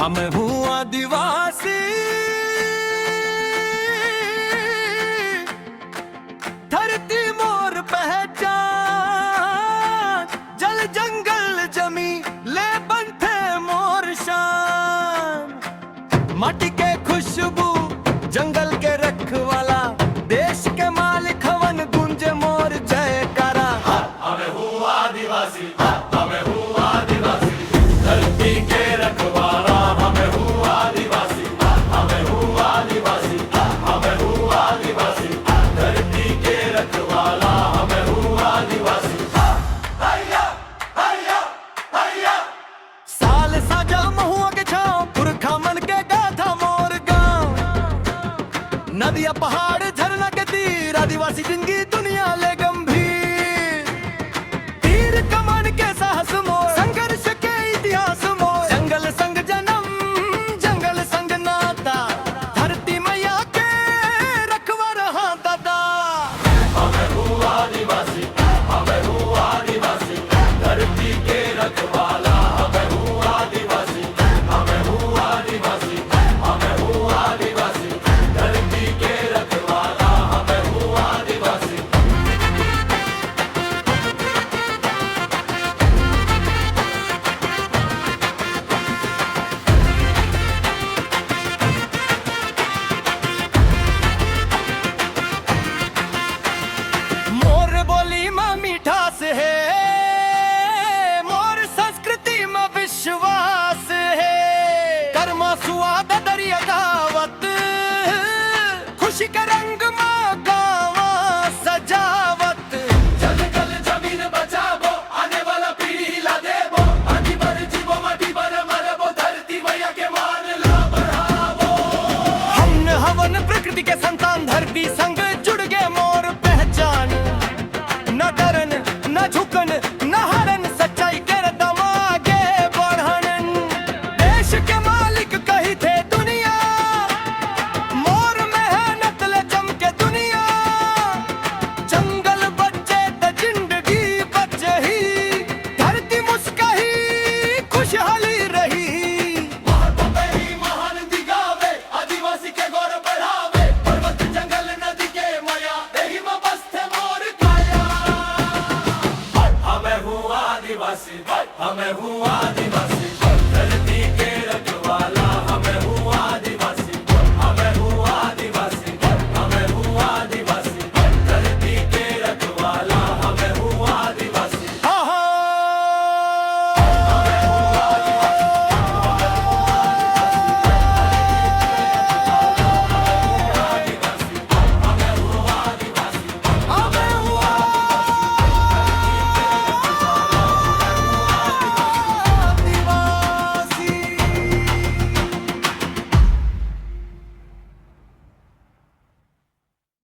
मैं हूँ आदिवासी, धरती मोर पहचान, जल जंगल जमी ले बनते मोर शान। माटी के खुशबू जंगल के रखवाला, देश के मालिक हवन गुंजे मोर जयकारा। हमें हूँ आदिवासी, हमें हूँ आदिवासी, धरती के रखवाला। नदिया पहाड़ झरना के तीर, आदिवासी जिंदगी दुनिया ले गंभीर। तीर कमान के साहस मोर, संघर्ष के इतिहास मोर। जंगल संग जन्म, जंगल संग नाता, धरती मैया के रखवा रहा दादा। हमें हूँ आदिवासी, हमें हूँ आदिवासी, धरती के रखवाला। हमें हूँ आदिवासी, हमें हूँ आदिवासी, हमें हूँ आदिवासी, धरती के रखवाला। हमें हूँ आदिवासी। मोर बोली में मीठास है, मोर संस्कृति में विश्वास है। कर्मा सुआद